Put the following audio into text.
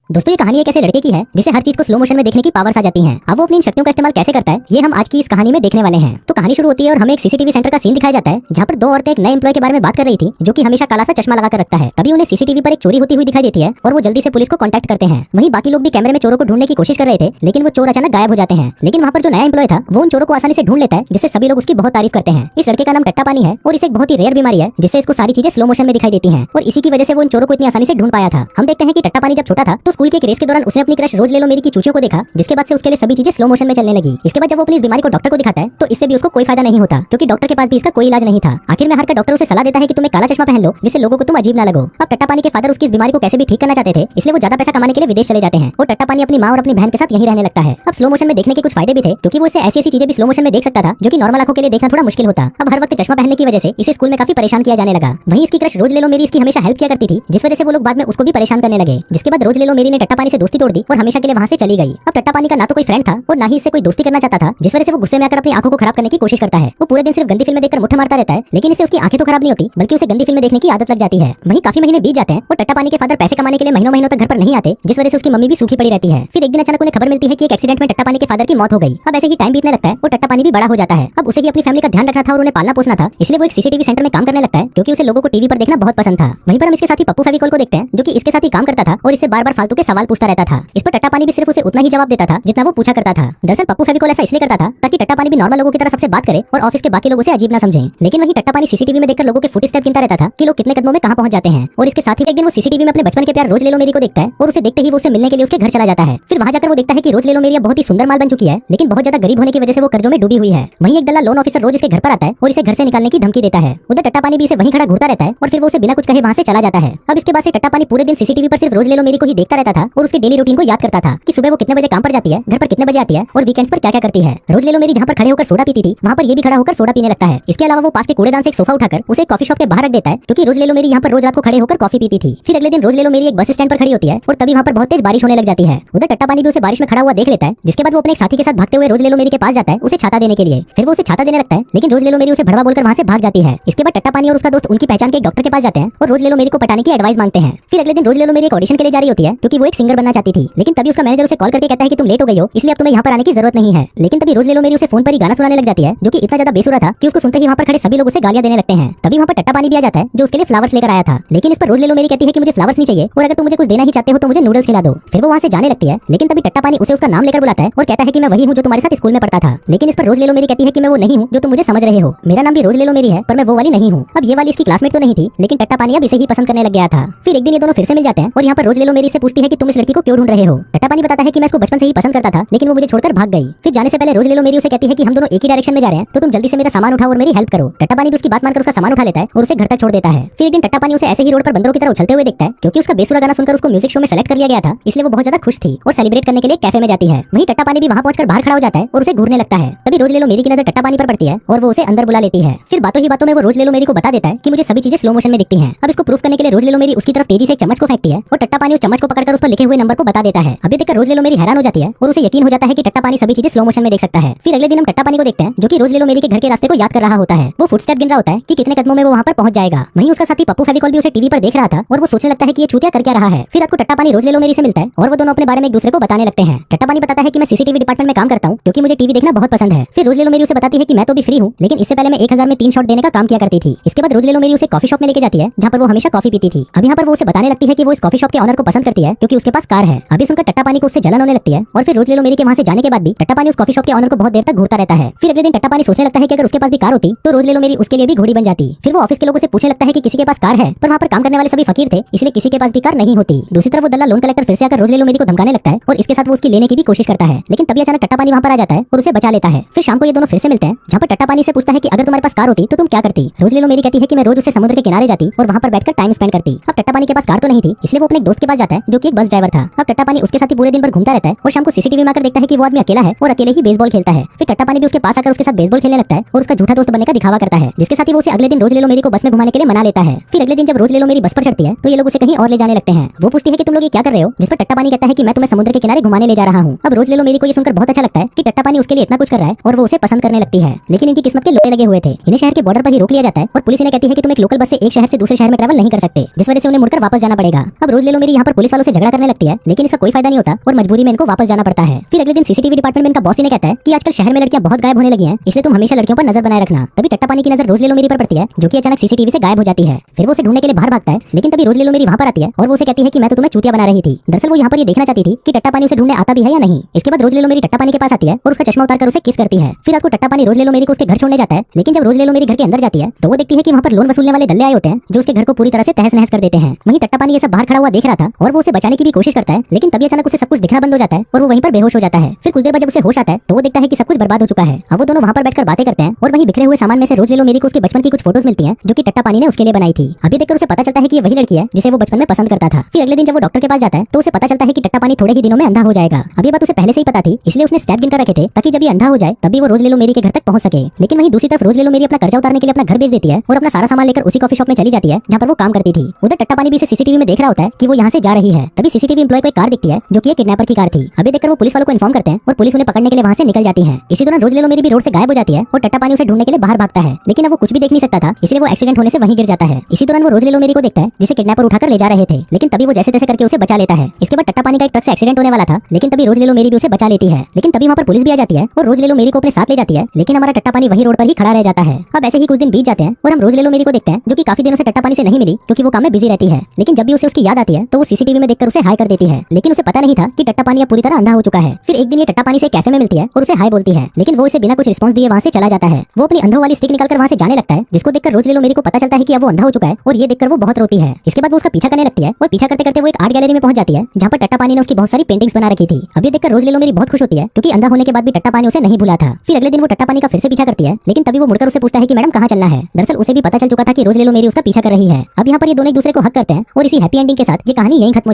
दोस्तों ये कहानी एक ऐसे लड़के की है जिसे हर चीज को स्लो मोशन में देखने की पावर्स आ जाती हैं। अब वो अपनी इन शक्तियों का इस्तेमाल कैसे करता है ये हम आज की इस कहानी में देखने वाले हैं। तो कहानी शुरू होती है और हमें एक सीसीटीवी सेंटर का सीन दिखाया जाता है जहाँ पर दो औरतें एक नए एम्प्लॉय के बारे में बात कर रही थी जो कि हमेशा काला सा चश्मा लगा कर रखता है। तभी उन्हें सीसीटीवी पर एक चोरी होती हुई दिखाई देती है और वो जल्दी से पुलिस को कॉन्टैक्ट करते हैं। वहीं बाकी लोग भी कैमरे में चोरों को ढूंढने की कोशिश कर रहे थे लेकिन वो चोर अचानक गायब हो जाते हैं। लेकिन वहाँ पर जो नया एम्प्लॉय था वो उन चोरों को आसानी से ढूंढ लेता है जिससे सभी लोग उसकी बहुत तारीफ करते हैं। इस लड़के का नाम टट्टा पानी है और इसे एक बहुत ही रेयर बीमारी है जिससे इसको सारी चीजें स्लो मोशन में दिखाई देती हैं और इसी की वजह से वो इन चोरों को इतनी आसानी से ढूंढ पाया था। हम देखते हैं कि टट्टा पानी जब छोटा था तो स्कूल के एक रेस के दौरान उसने अपनी क्रश रोज ले लो मेरी की चूचियों को देखा जिसके बाद से उसके लिए सभी चीजें स्लो मोशन में चलने लगी। इसके बाद जब वो अपनी इस बीमारी को डॉक्टर को दिखाता है तो इससे भी उसको कोई फायदा नहीं होता क्योंकि डॉक्टर के पास भी इसका कोई इलाज नहीं था। आखिर में हार कर डॉक्टर उसे सलाह देता है कि तुम एक काला चश्मा पहन लो जिससे लोगों को तुम अजीब ना लगो। अब टट्टा पानी के फादर उसकी इस बीमारी को कैसे भी ठीक करना चाहते थे इसलिए वो ज्यादा पैसा कमाने के लिए विदेश चले जाते हैं और टट्टा पानी अपनी माँ और अपनी बहन के साथ यहीं रहने लगता है। अब स्लो मोशन में देखने के कुछ फायदे भी थे क्योंकि वो इसे ऐसी चीजें भी स्लो मोशन में देख सकता था जो कि नॉर्मल आंखों के लिए देखना थोड़ा मुश्किल होता। अब हर वक्त चश्मा पहनने की वजह से इसे स्कूल में काफी परेशान किया जाने लगा। वहीं इसकी क्रश रोज ले लो मेरी इसकी हमेशा हेल्प किया करती थी जिस वजह से वो लोग बाद में उसको भी परेशान करने लगे। जिसके बाद रोज ले लो मेरी ने टट्टा पानी से दोस्ती तोड़ दी और हमेशा के लिए वहां से चली गई। अब टट्टा पानी का ना तो कोई फ्रेंड था और ना ही इससे कोई दोस्ती करना चाहता था जिस वजह से वो गुस्से में आकर अपनी आंखों को खराब करने की कोशिश करता है। वो पूरे दिन सिर्फ गंदी फिल्में देखकर मुट्ठा मारता रहता है लेकिन इससे उसकी आंखें तो खराब नहीं होती बल्कि उसे गंदी फिल्में देखने की आदत लग जाती है। वहीं काफी महीने बीत जाते हैं और टट्टा पानी के फादर पैसे कमाने के लिए महीनों महीनों तक घर पर नहीं आते जिस वजह से उसकी मम्मी भी सूखी पड़ी रहती है। फिर एक दिन अचानक उन्हें खबर मिलती है कि एक एक्सीडेंट में टट्टा पानी के फादर की मौत हो गई। अब ऐसे ही टाइम बीतने लगता है और टट्टा पानी भी बड़ा हो जाता है। अब उसे अपनी फैमिली का ध्यान रखना था और उन्हें पालना पोसना था इसलिए वो एक सीसीटीवी सेंटर में काम करने लगता है क्योंकि उसे लोगों को टीवी पर देखना बहुत पसंद था। वहीं पर हम इसके साथ ही पप्पू फेविकोल को देखते हैं जो कि इसके साथ ही काम करता था और इससे बार बार फालतू के सवाल पूछता रहता था। इस पर टट्टा पानी भी सिर्फ उसे उतना ही जवाब देता था जितना वो पूछा करता था। दरअसल पप्पू फेविकोल ऐसा इसलिए करता था ताकि टट्टा पानी भी नॉर्मल लोगों की तरह सबसे बात करे और ऑफिस के बाकी लोगों से अजीब ना समझे। लेकिन वही टट्टा पानी सीसीटीवी में देखकर लोगों के फुटस्टेप गिनता रहता था कि लोग कितने कदमों में कहां पहुंच जाते हैं। और इसके साथ ही एक दिन वो सीसीटीवी में अपने बचपन के प्यार रोज ले लो मेरी को देखता है और उसे देखते ही वो उसे मिलने के लिए उसके घर चला जाता है। फिर वहां जाकर वो देखता है कि रोज ले लो मेरी बहुत ही सुंदर माल बन चुकी है लेकिन बहुत ज्यादा गरीब होने की वजह से वो कर्जों में डूबी हुई है। वहीं एक दलाल लोन ऑफिसर रोज इसके घर पर आता है और इसे घर से निकालने की धमकी देता है। उधर टट्टा पानी भी इसे वहीं खड़ा घूरता रहता है और फिर वो उसे बिना कुछ कहे वहां से चला जाता है। अब इसके बाद से टट्टा पानी पूरे दिन सीसीटीवी पर सिर्फ रोज ले लो मेरी को ही देखता रहता था और उसके डेली रूटीन को याद करता था कि सुबह वो कितने बजे काम पर जाती है, घर पर कितने बजे आती है और वीकेंड्स पर क्या क्या करती है। रोज ले लो मेरी जहाँ पर खड़े होकर सोडा पीती थी वहाँ पर ये भी खड़ा होकर सोडा पीने लगता है। इसके अलावा वो पास के कूड़ेदान से एक सोफा उठाकर उसे कॉफी शॉप के बाहर रख देता है क्योंकि रोज ले लो मेरी यहाँ पर रोज रात को खड़े होकर कॉफी पीती थी। फिर अगले दिन रोज ले लो मेरी एक बस स्टैंड पर खड़ी होती है और तभी वहाँ पर बहुत तेज बारिश होने लग जाती है। उधर टट्टा पानी भी उसे बारिश में खड़ा हुआ देख लेता है जिसके बाद वो अपने एक साथी के साथ भागते हुए रोज ले लो मेरी के पास जाता है उसे छाता देने के लिए। फिर वो उसे छाता देने लगता है लेकिन रोज ले लो मेरी उसे भड़वा बोलकर वहाँ से भाग जाती है। इसके बाद टट्टा पानी और उसका दोस्त उनकी पहचान के एक डॉक्टर के पास जाते हैं और रोज ले लो मेरी को पटाने की एडवाइस मांगते हैं। फिर अगले दिन रोज ले लो मेरी एक ऑडिशन के लिए जा रही होती है क्योंकि वो एक सिंगर बनना चाहती थी लेकिन तभी उसका मैनेजर उसे कॉल करके कहता है कि तुम लेट हो गई हो इसलिए अब तुम्हें यहाँ पर आने की जरूरत नहीं है। लेकिन तभी रोज ले लो मेरी उसे फोन पर ही गाना सुनाने लग जाती है जो कि इतना ज्यादा बेसुरा था कि उसको सुनते ही वहाँ पर खड़े सभी लोग उसे गालियां देने लगते हैं। तभी वहाँ पर टट्टा पानी भी आ जाता है जो उसके लिए फ्लावर्स लेकर आया था लेकिन इस पर रोज ले लो मेरी कहती है कि मुझे फ्लावर्स नहीं चाहिए और अगर तुम मुझे कुछ देना ही चाहते हो तो मुझे नूडल्स खिला दो। फिर वो वहाँ से जाने लगती है लेकिन तभी टट्टा पानी उसे उसका नाम लेकर बुलाता है और कहता है कि मैं वही हूँ जो तुम्हारे साथ स्कूल में पढ़ता था। लेकिन इस पर रोज ले लो मेरी कहती है कि मैं वो नहीं हूँ जो तुम मुझे समझ रहे हो, मेरा नाम भी रोज ले लो मेरी है पर मैं वो वाली नहीं हूँ। अब ये वाली इसकी क्लासमेट तो नहीं थी लेकिन टट्टा पानी अब इसे ही पसंद करने लग गया था। फिर एक दिन ये दोनों फिर से मिल जाते हैं और यहाँ पर रोज ले लो मेरी से पूछती है कि तुम इस लड़की को क्यों ढूंढ रहे हो। टट्टा पानी बताता है कि मैं इसको बचपन से ही पसंद करता था लेकिन वो मुझे छोड़कर भाग गई। फिर जाने से पहले रोज ले लो मेरी उसे कहती है कि हम दोनों एक ही डायरेक्शन में जा रहे हैं तो तुम जल्दी से मेरा सामान उठाओ और मेरी हेल्प करो। टट्टा पानी भी उसकी बात मानकर उसका सामान उठा लेता है और उसे घर तक छोड़ देता है। फिर एक दिन टट्टा पानी उसे ऐसे ही रोड पर बंदरों की तरह उछलते हुए देखता है क्योंकि उसका बेसुरा गाना सुनकर उसको म्यूजिक शो में सेलेक्ट कर लिया गया था इसलिए वो बहुत ज्यादा खुश थी और सेलिब्रेट करने के लिए कैफे में जाती है। वहीं टट्टा पानी भी वहाँ पहुंचकर बाहर खड़ा हो जाता है और उसे घूरने लगता है। तभी रोज ले लो मेरी की नजर टट्टा पानी पर पड़ती है और वो उसे अंदर बुला लेती है। फिर बातों ही बातों में वो रोज ले लो मेरी को बता देता है कि मुझे सभी चीजें स्लो मोशन में दिखती हैं। अब इसको प्रूफ करने के लिए रोज ले लो मेरी उसकी तरफ तेजी से एक चम्मच को फेंकती है और टट्टा पानी उस चम्मच को पकड़कर उस पर लिखे हुए नंबर को बता देता है। अभी देखकर रोज ले लो मेरी हैरान हो जाती है और उसे यकीन हो जाता है कि टट्टा पानी सभी चीजें स्लो मोशन में देख सकता है। फिर अगले दिन हम टट्टा पानी को देखते हैं जो कि रोज ले लो मेरी के घर के रास्ते को याद कर रहा होता है। वो फुटस्टेप गिन रहा होता है कि कितने कदमों में वो वहाँ पर पहुंच जाएगा। वहीं उसका साथी पप्पू फेविकोल भी उसे टीवी पर देख रहा था और वो सोचने लगता है कि ये चूतिया कर क्या रहा है। फिर रात को टट्टा पानी रोज ले लो मेरी से मिलता है और वो दोनों अपने बारे में एक दूसरे को बताने लगते हैं। टट्टा पानी बताता है कि मैं सीसीटीवी डिपार्टमेंट में काम करता हूँ क्योंकि मुझे टीवी देखना बहुत पसंद है। फिर रोज ले लो मेरी उसे बताती है कि मैं तो भी फ्री हूँ लेकिन इससे पहले मैं 1000 में 3 शॉट देने का काम किया करती थी। इसके बाद रोज ले लो मेरी उसे कॉफी शॉप में लेके जाती है जहाँ पर वो हमेशा कॉफी पीती थी। अब यहाँ पर वो उसे बताने लगती है कि वो इस कॉफी शॉप के ऑनर को पसंद करती है क्योंकि उसके पास कार है। अभी सुनकर टट्टा पानी को उससे जलन होने लगती है और फिर रोज ले लो मेरी के वहाँ से जाने के बाद भी टट्टा पानी उस कॉफी शॉप के ऑनर को बहुत देर तक घूरता रहता है। फिर अगले दिन टट्टा पानी सोचने लगता है कि अगर उसके पास भी कार होती तो रोज ले लो मेरी उसके लिए भी घोड़ी बन जाती। फिर वो ऑफिस के लोगों से पूछने लगता है कि किसी के पास कार है पर वहाँ पर काम करने वाले सभी फकीर थे इसलिए किसी के पास भी कार नहीं होती। दूसरी तरफ वो दल्ला लोन कलेक्टर फिर से आकर रोज ले लो मेरी को धमकाने लगता है और इसके साथ वो उसकी लेने की भी कोशिश करता है लेकिन तभी अचानक टट्टा पानी वहाँ पर आ जाता है और उसे बचा लेता है। फिर शाम को ये दोनों फिर से मिलते हैं जहाँ पर टट्टा पानी से पूछता है कि अगर तुम्हारे पास कार होती तो तुम क्या करती। रोज ले लो मेरी कहती है कि मैं रोज उसे समुद्र के किनारे जाती और वहाँ पर बैठकर टाइम स्पेंड करती। अब टट्टा पानी के पास कार तो नहीं थी इसलिए वो अपने एक दोस्त के पास जाता है जो कि एक बस ड्राइवर था। अब टट्टा पानी उसके साथ ही पूरे दिन भर घूमता रहता है और शाम को सीसीटीवी में आकर देखता है कि वो आदमी अकेला है और अकेले ही बेसबॉल खेलता है। फिर टट्टा पानी भी उसके पास आकर उसके साथ बेसबॉल खेलने लगता है और उसका झूठा दोस्त बनने का दिखावा करता है जिसके साथ ही वो उसे अगले दिन रोज ले लो मेरी को बस में घुमाने के लिए मना लेता है। फिर अगले दिन जब रोज ले लो मेरी बस पर चढ़ती है तो ये लोग उसे कहीं और ले जाने लगते हैं। वो पूछती है कि तुम लोग ये क्या कर रहे हो, जिस पर टट्टा पानी कहता है कि मैं तुम्हें समुद्र के किनारे घुमाने ले जा रहा हूँ। अब रोज ले लो मेरी को ये सुनकर बहुत अच्छा लगता है कि टट्टा पानी उसके लिए इतना कुछ कर रहा है और वो उसे पसंद करने लगती है। लेकिन इनकी किस्मत के लोटे लगे हुए थे। इन्हें शहर के बॉर्डर पर ही रोक लिया जाता है और पुलिस इन्हें कहती है कि तुम एक लोकल बस से एक शहर से दूसरे शहर में ट्रैवल नहीं कर सकते जिस वजह से उन्हें मुड़कर वापस जाना पड़ेगा। अब रोज ले लो मेरी यहाँ पर पुलिस वालों से झगड़ा करने लगती है, लेकिन इसका कोई फायदा नहीं होता और मजबूरी में इनको वापस जाना पड़ता है। फिर अगले दिन सीसीटीवी डिपार्टमेंट में इनका बॉस इन्हें कहता है कि आजकल शहर में लड़कियां बहुत गायब होने लगी हैं, इसलिए तुम हमेशा लड़कियों पर नजर बनाए रखना। तभी टट्टा पानी की नजर रोज ले लो मेरी पर पड़ती है, जो कि अचानक सीसीटीवी से गायब हो जाती है। फिर वो उसे ढूंढने के लिए बाहर भागता है, लेकिन तभी रोज ले लो मेरी वहां पर आती है और वो उसे कहती है कि मैं तो तुम्हें चूतिया बना रही थी। दरअसल वो यहाँ पर ये देखना चाहती थी कि टट्टा पानी उसे ढूंढने आता भी है या नहीं। इसके बाद रोज ले लो मेरी टट्टा पानी के पास आती है और उसका चश्मा उतारकर उसे किस करती है। फिर आपको टट्टा पानी रोज ले लो मेरी को उसके घर छोड़ने जाता है, लेकिन जब रोज ले लो मेरी घर के अंदर जाती है तो वो देखती है कि वहाँ पर लोन वसूलने वाले दल्ले आए होते हैं, जो उसके घर को पूरी तरह से तहस नहस कर देते हैं। वहीं टट्टा पानी ये सब बाहर खड़ा हुआ देख रहा था और वो उसे बचाने की भी कोशिश करता है, लेकिन तभी अचानक उसे सब कुछ दिखना बंद हो जाता है और वो वहीं पर बेहोश हो जाता है। फिर कुछ देर बाद जब उसे होश आता है तो वो देखता है कि सब कुछ बर्बाद हो चुका है। अब वो दोनों वहाँ पर बैठकर बातें करते हैं और वहीं बिखरे हुए सामान में से रोज ले लो मेरी को उसके बचपन की कुछ फोटोज मिलती हैं, जो कि टट्टा पानी ने उसके लिए बनाई थी। अभी देखकर उसे पता चलता है कि ये वही लड़की है जिसे वो बचपन में पसंद करता था। फिर अगले दिन जब वो डॉक्टर के पास जाता है तो उसे पता चलता है कि टट्टा पानी थोड़े ही दिनों में अंधा हो जाएगा। अब ये बात उसे पहले से ही पता थी, इसलिए उसने स्टेप गिनकर रखे थे ताकि जब ये अंधा हो जाए तभी वो रोज ले लो मेरी के घर तक पहुंच सके। लेकिन वहीं दूसरी तरफ रोज ले लो मेरी अपना कर्जा उतारने के लिए अपना घर बेच देती है और अपना सारा सामान लेकर उसी कॉफी शॉप में चली जाती है जहाँ पर वो काम करती थी। उधर टट्टा पानी भी इसे सीसीटीवी में देख रहा होता है कि वो यहाँ से जा रही है। तभी सीसीटीवी एम्प्लॉय को एक कार दिखती है जो कि एक किडनैपर की कार थी। अभी देखकर वो पुलिस वालों को इन्फॉर्म करते हैं और पुलिस उन्हें पकड़ने के लिए वहाँ से निकल जाती है। इसी दौरान रोज ले लो मेरी भी रोड से गायब हो जाती है और टट्टा पानी उसे ढूंढने के लिए बाहर भागता है, लेकिन अब वो कुछ भी देख नहीं सकता था, इसलिए वो एक्सीडेंट होने से वहीं गिर जाता है। इसी दौरान वो रोज ले लो मेरी को देखता है जिसे किडनैपर उठाकर ले जा रहे थे, लेकिन तभी वो जैसे तैसे करके उसे बचा लेता है। इसके बाद टट्टा पानी का एक ट्रक से एक्सीडेंट होने वाला था, लेकिन तभी रोज ले लो मेरी भी उसे बचा लेती है। लेकिन तभी वहाँ पर पुलिस भी आ जाती है और रोज ले लो मेरी को अपने साथ ले जाती है, लेकिन हमारा टट्टा पानी वही रोड पर ही खड़ा रह जाता है। अब ऐसे ही कुछ दिन बीत जाते हैं और हम रोज ले लो मेरी को देखते हैं, जो कि काफी दिनों से टट्टा पानी से नहीं मिली क्योंकि वो काम में बिजी रहती है। लेकिन जब भी उसे उसकी याद आती है तो वो सीसीटीवी में देखकर उसे हाई कर देती है, लेकिन उसे पता नहीं था कि टट्टा पानी अब पूरी तरह अंधा हो चुका है। फिर एक दिन ये टट्टा पानी से कैफे में मिलती है और उसे हाई बोलती है, लेकिन वो इसे बिना कुछ रिस्पॉन्स दिए वहाँ से चला जाता है। वो अपनी अंधों वाली स्टिक निकालकर वहाँ से जाने लगता है, जिसको देखकर रोज ले लो मेरी को पता चलता है कि अब वो अंधा हो चुका है और ये देखकर वो बहुत रोती है। इसके बाद वो उसका पीछा करने लगती है और पीछा करते करते वो एक आर्ट गैलरी में पहुंच जाती है जहाँ पर टट्टा पानी ने उसकी बहुत सारी पेंटिंग्स बना रखी थी। अब ये देखकर रोज ले लो मेरी बहुत खुश होती है क्योंकि अंधा होने के बाद भी टट्टा पानी उसे नहीं भूला था। फिर अगले दिन वो टट्टा पानी का फिर से पीछा करती है, लेकिन तभी वो मुड़कर उसे पूछता है कि मैडम कहाँ चलना है। दरअसल उसे भी पता चल चुका था कि रोज ले लो मेरी उसका पीछा कर रही है। अब यहाँ पर ये दोनों एक दूसरे को हक करते हैं और इसी हैप्पी एंडिंग के साथ ये कहानी यहीं खत्म